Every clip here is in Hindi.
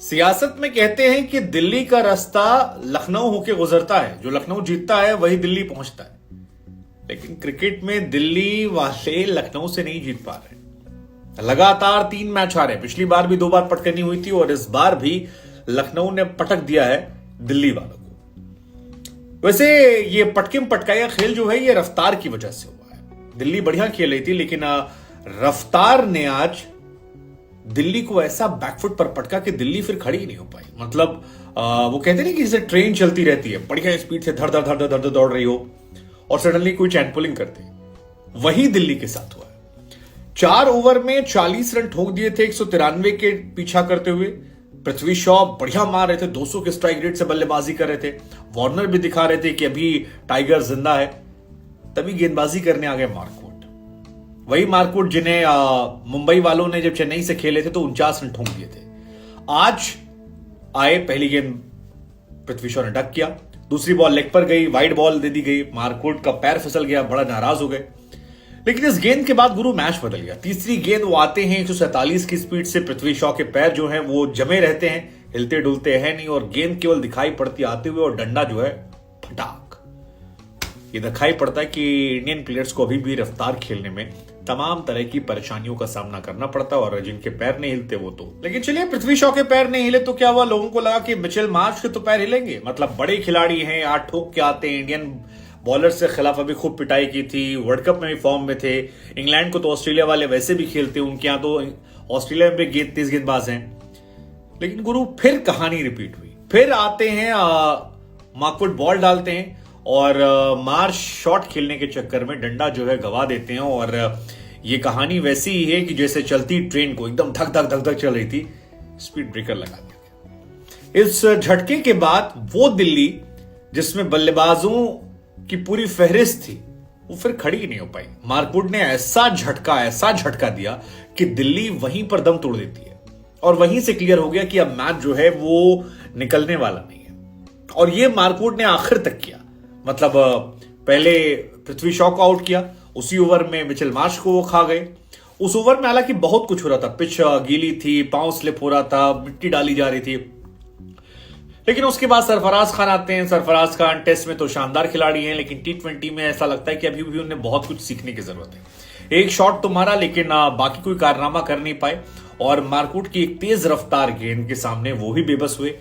सियासत में कहते हैं कि दिल्ली का रास्ता लखनऊ होके गुजरता है, जो लखनऊ जीतता है वही दिल्ली पहुंचता है। लेकिन क्रिकेट में दिल्ली वाले लखनऊ से नहीं जीत पा रहे। लगातार 3 मैच हारे। पिछली बार भी 2 बार पटकनी हुई थी और इस बार भी लखनऊ ने पटक दिया है दिल्ली वालों को। वैसे ये पटकिम पटकाया खेल जो है ये रफ्तार की वजह से हुआ है। दिल्ली बढ़िया खेल रही थी लेकिन रफ्तार ने आज दिल्ली को ऐसा बैकफुट पर पटका कि दिल्ली फिर खड़ी ही नहीं हो पाई। मतलब वो कहते नहीं कि जैसे ट्रेन चलती रहती है, बढ़िया स्पीड से धड़ धड़ धड़ धड़ धड़ दौड़ रही हो और सडनली कोई चैन पुलिंग करते, वही दिल्ली के साथ हुआ है। 4 ओवर में 40 रन ठोक दिए थे 193 के पीछा करते हुए। पृथ्वी शॉ बढ़िया मार रहे थे, 200 के स्ट्राइक रेट से बल्लेबाजी कर रहे थे। वार्नर भी दिखा रहे थे कि अभी टाइगर जिंदा है। तभी गेंदबाजी करने आ गए मार्कवुड। वही मार्कवुड जिन्हें मुंबई वालों ने जब चेन्नई से खेले थे तो 49 रन ठोक दिए थे। आज आए, पहली गेंद पृथ्वी शॉ ने डक किया, दूसरी बॉल लेग पर गई, वाइड बॉल दे दी गई, मार्कवुड का पैर फिसल गया, बड़ा नाराज हो गए। लेकिन इस गेंद के बाद गुरु मैच बदल गया। तीसरी गेंद वो आते हैं 147 की स्पीड से, पृथ्वी शॉ के पैर जो हैं वो जमे रहते हैं, हिलते डुलते हैं नहीं और गेंद केवल दिखाई पड़ती आते हुए और डंडा जो है फटाक। ये दिखाई पड़ता है कि इंडियन प्लेयर्स को अभी भी रफ्तार खेलने में तमाम तरह की परेशानियों का सामना करना पड़ता है और जिनके पैर नहीं हिलते वो तो। लेकिन चलिए, पृथ्वी शॉ के पैर नहीं हिले तो क्या हुआ? लोगों को लगा कि मिचेल मार्श के तो पैर हिलेंगे, मतलब बड़े खिलाड़ी हैं, 8 ठोक के आते हैं। इंडियन बॉलर से खिलाफ अभी खूब पिटाई की थी, वर्ल्ड कप में भी फॉर्म में थे। इंग्लैंड को तो ऑस्ट्रेलिया वाले वैसे भी खेलते, उनके यहां तो ऑस्ट्रेलिया में भी तेज गेंदबाज हैं। लेकिन गुरु फिर कहानी रिपीट हुई। फिर आते हैं, मार्कवुड बॉल डालते हैं और मार्श शॉट खेलने के चक्कर में डंडा जो है गवा देते हैं और ये कहानी वैसी ही है कि जैसे चलती ट्रेन को एकदम धक धक धक धक चल रही थी, स्पीड ब्रेकर लगा दिया। इस झटके के बाद वो दिल्ली जिसमें बल्लेबाजों की पूरी फहरिस्त थी वो फिर खड़ी ही नहीं हो पाई। मार्कवुड ने ऐसा झटका दिया कि दिल्ली वहीं पर दम तोड़ देती है और वहीं से क्लियर हो गया कि अब मैच जो है वो निकलने वाला नहीं है। और ये मार्कवुड ने आखिर तक किया। मतलब पहले पृथ्वी शॉ को आउट किया, उसी ओवर में मिचेल मार्श को वो खा गए। उस ओवर में हालांकि बहुत कुछ हो रहा था, पिच गीली थी, पांव स्लिप हो रहा था, मिट्टी डाली जा रही थी। लेकिन उसके बाद सरफराज खान आते हैं। सरफराज खान टेस्ट में तो शानदार खिलाड़ी हैं लेकिन T20 में ऐसा लगता है कि अभी भी उन्हें बहुत कुछ सीखने की जरूरत है। एक शॉट तो मारा लेकिन बाकी कोई कारनामा कर नहीं पाए और मार्कवुड की एक तेज रफ्तार गेंद के सामने वो ही बेबस हुए।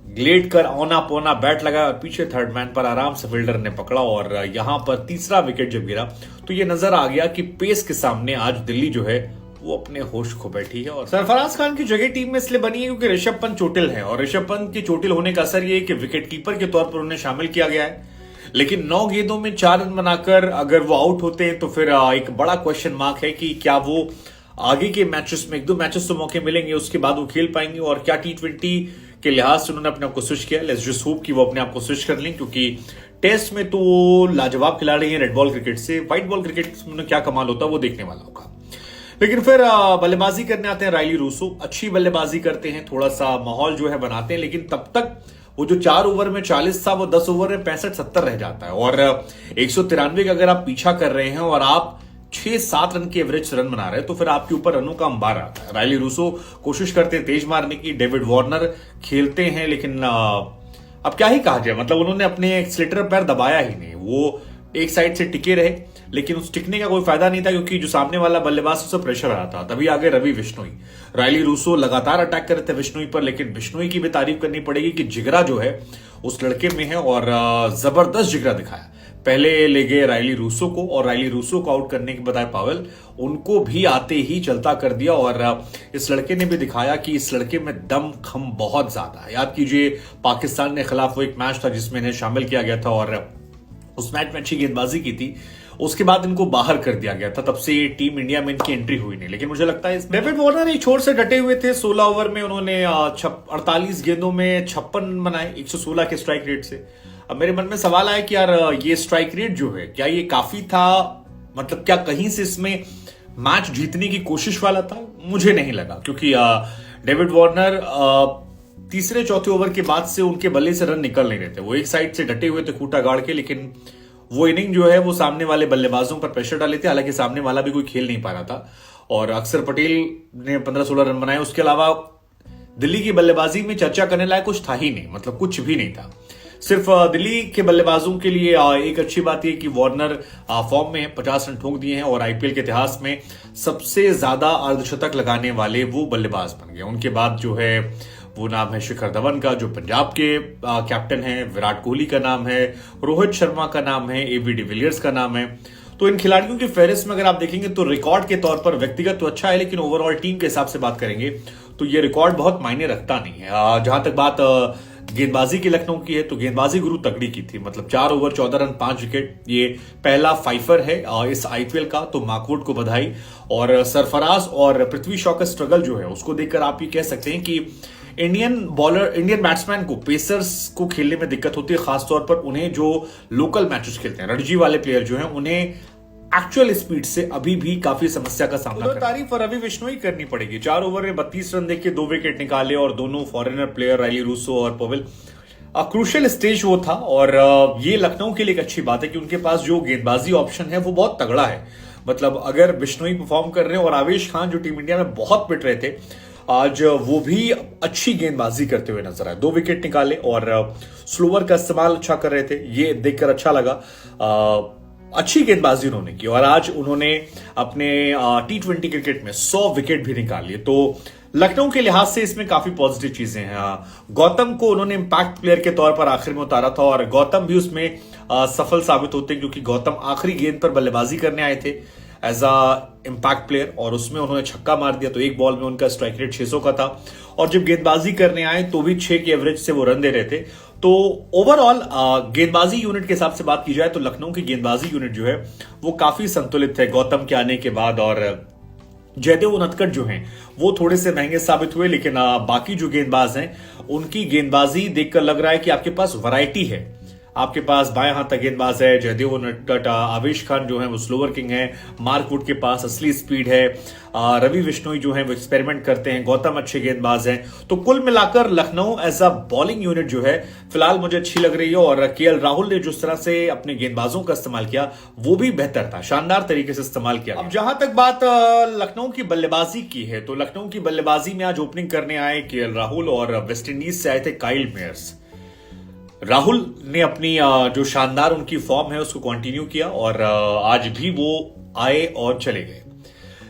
ग्लेड कर औना पौना बैट लगा और पीछे थर्ड मैन पर आराम से फील्डर ने पकड़ा और यहां पर तीसरा विकेट जब गिरा तो ये नजर आ गया कि पेस के सामने आज दिल्ली जो है वो अपने होश खो बैठी है। और सरफराज खान की जगह टीम में इसलिए बनी है क्योंकि ऋषभ पंत चोटिल है और ऋषभ पंत की चोटिल होने का असर ये है कि विकेट कीपर के तौर पर उन्हें शामिल किया गया है। लेकिन 9 गेंदों में 4 रन बनाकर अगर वो आउट होते हैं तो फिर एक बड़ा क्वेश्चन मार्क है कि क्या वो आगे के मैचेस में 1-2 मैचेस तो मौके मिलेंगे, उसके बाद वो खेल पाएंगे और क्या T20 के लिहाज से उन्होंने अपने आप को स्विच किया। लेट्स जस्ट होप कि वो अपने आप को स्विच कर लें क्योंकि टेस्ट में तो लाजवाब खिलाड़ी हैं रेड बॉल क्रिकेट से। व्हाइट बॉल क्रिकेट में क्या कमाल होता है वो देखने वाला होगा। लेकिन फिर बल्लेबाजी करने आते हैं रायली रूसो। अच्छी बल्लेबाजी करते हैं, थोड़ा सा माहौल जो है बनाते हैं लेकिन तब तक वो जो 4 ओवर में 40 था वो 10 ओवर में 65-70 रह जाता है और 193 का अगर आप पीछा कर रहे हैं और आप 6-7 रन के एवरेज रन बना रहे हैं तो फिर आपके ऊपर रनों का अंबार आता है। रायली रूसो कोशिश करते हैं तेज मारने की, डेविड वार्नर खेलते हैं लेकिन अब क्या ही कहा जाए, मतलब उन्होंने अपने एक्सीलेटर पैर दबाया ही नहीं। वो एक साइड से टिके रहे लेकिन उस टिकने का कोई फायदा नहीं था क्योंकि जो सामने वाला बल्लेबाज उसे प्रेशर आ रहा था। तभी आगे रवि बिश्नोई। रायली रूसो लगातार अटैक कर रहे थे बिश्नोई पर लेकिन बिश्नोई की भी तारीफ करनी पड़ेगी कि जिगरा जो है उस लड़के में है और जबरदस्त जिगरा दिखाया। पहले ले गए रायली रूसो को और रायली रूसो को आउट करने के बजाय पावेल उनको भी आते ही चलता कर दिया और इस लड़के ने भी दिखाया कि इस लड़के में दम खम बहुत ज्यादा है। याद कीजिए पाकिस्तान के खिलाफ वो एक मैच था जिसमें इन्हें शामिल किया गया था और उस मैच में अच्छी गेंदबाजी की थी, उसके बाद इनको बाहर कर दिया गया था। तब से टीम इंडिया में इनकी एंट्री हुई नहीं। लेकिन मुझे लगता है डेविड वार्नर एक छोर से डटे हुए थे। 16 ओवर में उन्होंने 48 गेंदों में 56 बनाए 116 के स्ट्राइक रेट से। अब मेरे मन में सवाल आया कि यार ये स्ट्राइक रेट जो है क्या ये काफी था? मतलब क्या कहीं से इसमें मैच जीतने की कोशिश वाला था? मुझे नहीं लगा क्योंकि डेविड वार्नर तीसरे चौथे ओवर के बाद से उनके बल्ले से रन निकल नहीं रहे थे। वो एक साइड से डटे हुए थे खूंटा गाड़ के, लेकिन वो इनिंग जो है वो सामने वाले बल्लेबाजों पर प्रेशर डाले थे। हालांकि सामने वाला भी कोई खेल नहीं पा रहा था और अक्षर पटेल ने 15-16 रन बनाए। उसके अलावा दिल्ली की बल्लेबाजी में चर्चा करने लायक कुछ था ही नहीं, मतलब कुछ भी नहीं था। सिर्फ दिल्ली के बल्लेबाजों के लिए एक अच्छी बात यह कि वार्नर फॉर्म में 50 रन ठोक दिए हैं और आईपीएल के इतिहास में सबसे ज्यादा अर्धशतक लगाने वाले वो बल्लेबाज बन गए। उनके बाद जो है वो नाम है शिखर धवन का, जो पंजाब के कैप्टन हैं, विराट कोहली का नाम है, रोहित शर्मा का नाम है, एबी डिविलियर्स का नाम है। तो इन खिलाड़ियों की फेहरिस्त में अगर आप देखेंगे तो रिकॉर्ड के तौर पर व्यक्तिगत तो अच्छा है, लेकिन ओवरऑल टीम के हिसाब से बात करेंगे तो ये रिकॉर्ड बहुत मायने रखता नहीं है। जहां तक बात गेंदबाजी की लखनऊ की है तो गेंदबाजी गुरु तगड़ी की थी, मतलब 4 ओवर 14 रन 5 विकेट, ये पहला फाइफर है इस आईपीएल का, तो माकवुड को बधाई। और सरफराज और पृथ्वी शॉ का स्ट्रगल जो है उसको देखकर आप ये कह सकते हैं कि इंडियन बैट्समैन को, पेसर्स को खेलने में दिक्कत होती है, खासतौर पर उन्हें जो लोकल मैचेस खेलते हैं, रणजी वाले प्लेयर जो हैं, उन्हें एक्चुअल स्पीड से अभी भी काफी समस्या का सामना करना। तारीफ रवि बिश्नोई करनी पड़ेगी, 4 ओवर में 32 रन देके 2 विकेट निकाले और दोनों फॉरेनर प्लेयर राइली रूसो और पवेल। क्रूशियल स्टेज वो था और ये लखनऊ के लिए एक अच्छी बात है कि उनके पास जो गेंदबाजी ऑप्शन है वो बहुत तगड़ा है। मतलब अगर बिश्नोई परफॉर्म कर रहे हैं और आवेश खान जो टीम इंडिया में बहुत पिट रहे थे, आज वो भी अच्छी गेंदबाजी करते हुए नजर आए, 2 विकेट निकाले और स्लोवर का इस्तेमाल अच्छा कर रहे थे, ये देखकर अच्छा लगा। अच्छी गेंदबाजी उन्होंने की और आज उन्होंने अपने T20 क्रिकेट में 100 विकेट भी निकाल लिए, तो लखनऊ के लिहाज से इसमें काफी पॉजिटिव चीजें हैं। गौतम को उन्होंने इंपैक्ट प्लेयर के तौर पर आखिर में उतारा था और गौतम भी उसमें सफल साबित होते हैं, क्योंकि गौतम आखिरी गेंद पर बल्लेबाजी करने आए थे एज अ इम्पैक्ट प्लेयर और उसमें उन्होंने छक्का मार दिया, तो एक बॉल में उनका स्ट्राइक रेट 600 का था और जब गेंदबाजी करने आए तो भी 6 के एवरेज से वो रन दे रहे थे। तो ओवरऑल गेंदबाजी यूनिट के हिसाब से बात की जाए तो लखनऊ की गेंदबाजी यूनिट जो है वो काफी संतुलित है गौतम के आने के बाद। और जयदेव उनतकट जो हैं वो थोड़े से महंगे साबित हुए, लेकिन बाकी जो गेंदबाज हैं उनकी गेंदबाजी देखकर लग रहा है कि आपके पास वैरायटी है। आपके पास बाएं हाथ गेंदबाज है जयदेव उनतकट, आवेश खान जो है वो स्लोवर किंग है, मार्क वुड के पास असली स्पीड है, रवि बिश्नोई जो है वो एक्सपेरिमेंट करते हैं, गौतम अच्छे गेंदबाज हैं। तो कुल मिलाकर Lucknow as a bowling unit जो है फिलहाल मुझे अच्छी लग रही है और केएल राहुल ने जिस तरह से अपने गेंदबाजों का इस्तेमाल किया वो भी बेहतर था, शानदार तरीके से इस्तेमाल किया। अब जहां तक बात लखनऊ की बल्लेबाजी की है तो लखनऊ की बल्लेबाजी में आज ओपनिंग करने आए केएल राहुल और वेस्टइंडीज से आए थे काइल मेयर्स। राहुल ने अपनी जो शानदार उनकी फॉर्म है उसको कंटिन्यू किया और आज भी वो आए और चले गए,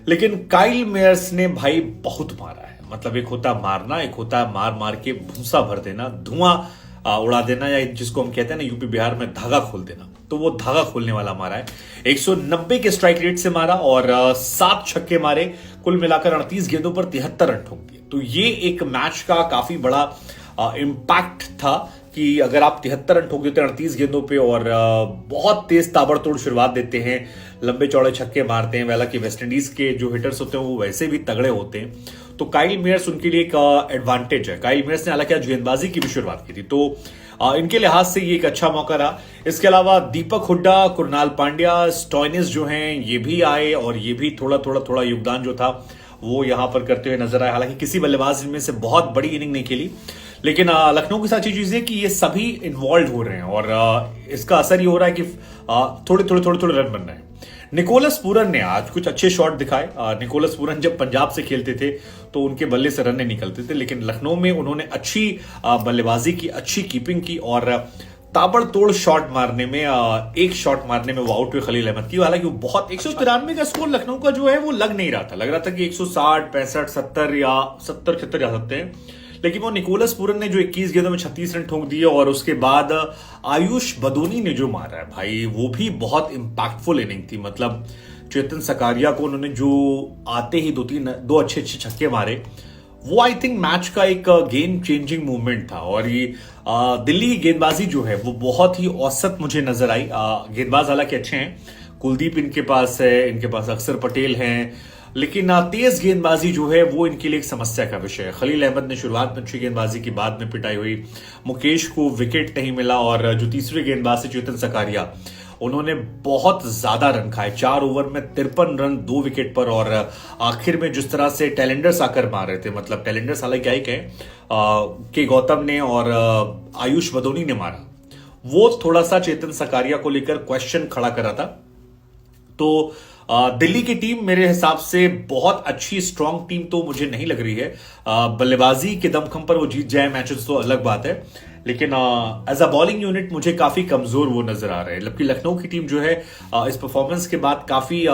लेकिन काइल मेयर्स ने भाई बहुत मारा है। मतलब एक होता मारना, एक होता मार मार के भूसा भर देना, धुआं उड़ा देना, या जिसको हम कहते हैं ना यूपी बिहार में धागा खोल देना, तो वो धागा खोलने वाला मारा है। 190 के स्ट्राइक रेट से मारा और 7 छक्के मारे, कुल मिलाकर 38 गेंदों पर 73 रन ठोक दिए। तो ये एक मैच का काफी बड़ा इम्पैक्ट था कि अगर आप 73 रन ठोक देते हैं 38 गेंदों पे और बहुत तेज ताबड़तोड़ शुरुआत देते हैं, लंबे चौड़े छक्के मारते हैं, हालांकि वेस्टइंडीज के जो हिटर्स होते हैं वो वैसे भी तगड़े होते हैं, तो काइल मेयर्स उनके लिए एक एडवांटेज है। काइल मेयर्स ने हालांकि आज गेंदबाजी की भी शुरुआत की थी, तो इनके लिहाज से ये एक अच्छा मौका रहा। इसके अलावा दीपक हुड्डा, कुरनाल पांड्या, स्टॉइनिस जो हैं ये भी आए और ये भी थोड़ा योगदान जो था वो यहां पर करते हुए नजर आए। हालांकि किसी बल्लेबाज में से बहुत बड़ी इनिंग नहीं खेली, लेकिन लखनऊ की सारी चीज है कि ये सभी इन्वॉल्व हो रहे हैं और इसका असर ये हो रहा है कि थोड़े रन बन रहे हैं। निकोलस पूरन ने आज कुछ अच्छे शॉट दिखाए। निकोलस पूरन जब पंजाब से खेलते थे तो उनके बल्ले से रन नहीं निकलते थे, लेकिन लखनऊ में उन्होंने अच्छी बल्लेबाजी की, अच्छी कीपिंग की और ताबड़तोड़ शॉट मारने में, एक शॉट मारने में वो आउट हुए खलील अहमद की। हालांकि वो बहुत 193 का स्कोर लखनऊ का जो है वो लग नहीं रहा था, लग रहा था कि 160, 65, 70 या 70 76 जा सकते हैं, लेकिन वो निकोलस पूरन ने जो 21 गेंदों में 36 रन ठोक दिए और उसके बाद आयुष बदोनी ने जो मारा है भाई वो भी बहुत इंपैक्टफुल इनिंग थी। मतलब चेतन सकारिया को उन्होंने जो आते ही दो अच्छे छक्के मारे, वो आई थिंक मैच का एक गेम चेंजिंग मूवमेंट था। और ये दिल्ली की गेंदबाजी जो है वो बहुत ही औसत मुझे नजर आई। गेंदबाज हालांकि अच्छे हैं, कुलदीप इनके पास है, इनके पास अक्षर पटेल हैं, लेकिन तेज गेंदबाजी जो है वो इनके लिए एक समस्या का विषय है। खलील अहमद ने शुरुआत में अच्छी गेंदबाजी की, बाद में पिटाई हुई, मुकेश को विकेट नहीं मिला और जो तीसरे गेंदबाज है चेतन सकारिया, उन्होंने बहुत ज्यादा रन खाए, 4 ओवर में 53 रन 2 विकेट पर। और आखिर में जिस तरह से टैलेंडर्स आकर मार रहे थे, मतलब टैलेंडर्स हालांकि क्या ही कहें के गौतम ने और आयुष बदोनी ने मारा, वो थोड़ा सा चेतन सकारिया को लेकर क्वेश्चन खड़ा करा था। तो दिल्ली की टीम मेरे हिसाब से बहुत अच्छी स्ट्रांग टीम तो मुझे नहीं लग रही है। बल्लेबाजी के दमखम पर वो जीत जाए मैचेस तो अलग बात है, लेकिन एज अ बॉलिंग यूनिट मुझे काफी कमजोर वो नजर आ रहे हैं। जबकि लखनऊ की टीम जो है इस परफॉर्मेंस के बाद काफी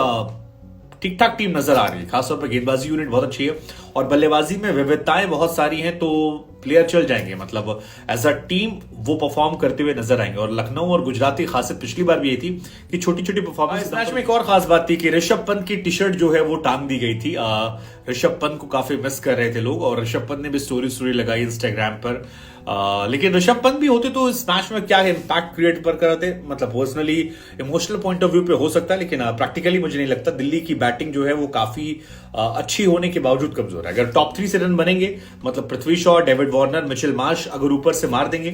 ठीक ठाक टीम नजर आ रही है। खासतौर पर गेंदबाजी यूनिट बहुत अच्छी है और बल्लेबाजी में विविधताएं बहुत सारी हैं, तो प्लेयर चल जाएंगे, मतलब एज अ टीम वो परफॉर्म करते हुए नजर आएंगे। और लखनऊ और गुजरात की खासियत पिछली बार भी यही थी कि छोटी छोटी परफॉर्मेंस। इस मैच में एक और खास बात थी कि ऋषभ पंत की टी शर्ट जो है वो टांग दी गई थी। ऋषभ पंत को काफी मिस कर रहे थे लोग और ऋषभ पंत ने भी स्टोरी लगाई इंस्टाग्राम पर। लेकिन ऋषभ पंत भी होते तो इस मैच में क्या इंपैक्ट क्रिएट पर कराते, मतलब personally emotional point of view पे हो सकता है, लेकिन प्रैक्टिकली मुझे नहीं लगता। दिल्ली की बैटिंग जो है वो काफी अच्छी होने के बावजूद कमजोर है। अगर टॉप 3 से रन बनेंगे, मतलब Prithvi Shaw, David Warner, Mitchell Marsh अगर ऊपर से मार देंगे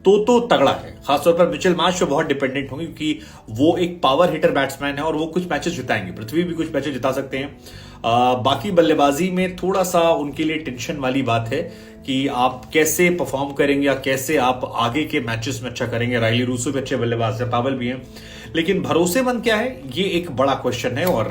तो तगड़ा है। खासतौर पर मिचेल मार्श पे बहुत डिपेंडेंट होंगे क्योंकि वो एक पावर हिटर बैट्समैन है और वो कुछ मैचेस जिताएंगे। पृथ्वी भी कुछ मैचेस जिता सकते हैं। बाकी बल्लेबाजी में थोड़ा सा उनके लिए टेंशन वाली बात है कि आप कैसे परफॉर्म करेंगे या कैसे आप आगे के मैचेस में अच्छा करेंगे। राइली रूसो भी अच्छे बल्लेबाज है, पावल भी हैं, लेकिन भरोसेमंद क्या है ये एक बड़ा क्वेश्चन है। और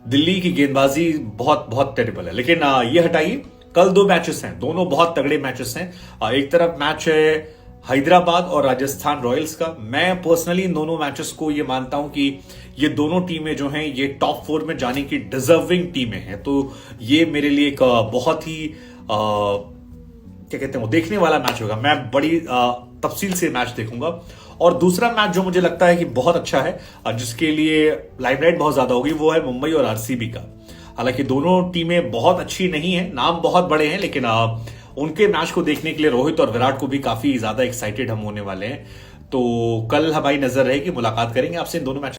दिल्ली की गेंदबाजी बहुत बहुत टेरिबल है। लेकिन ये हटाइए, कल 2 मैचेस हैं, दोनों बहुत तगड़े मैचेस हैं। एक तरफ मैच है हैदराबाद और राजस्थान रॉयल्स का। मैं पर्सनली इन दोनों मैचेस को ये मानता हूं कि ये दोनों टीमें जो हैं ये टॉप 4 में जाने की डिजर्विंग टीमें हैं। तो ये मेरे लिए एक बहुत ही क्या कहते हैं वो देखने वाला मैच होगा। मैं बड़ी तफसील से मैच देखूंगा। और दूसरा मैच जो मुझे लगता है कि बहुत अच्छा है, जिसके लिए लाइमलाइट बहुत ज्यादा होगी, वो है मुंबई और आरसीबी का। हालांकि दोनों टीमें बहुत अच्छी नहीं है, नाम बहुत बड़े हैं, लेकिन उनके मैच को देखने के लिए रोहित और विराट को भी काफी ज्यादा एक्साइटेड हम होने वाले हैं। तो कल हमारी नजर रहेगी, मुलाकात करेंगे आपसे इन दोनों मैच।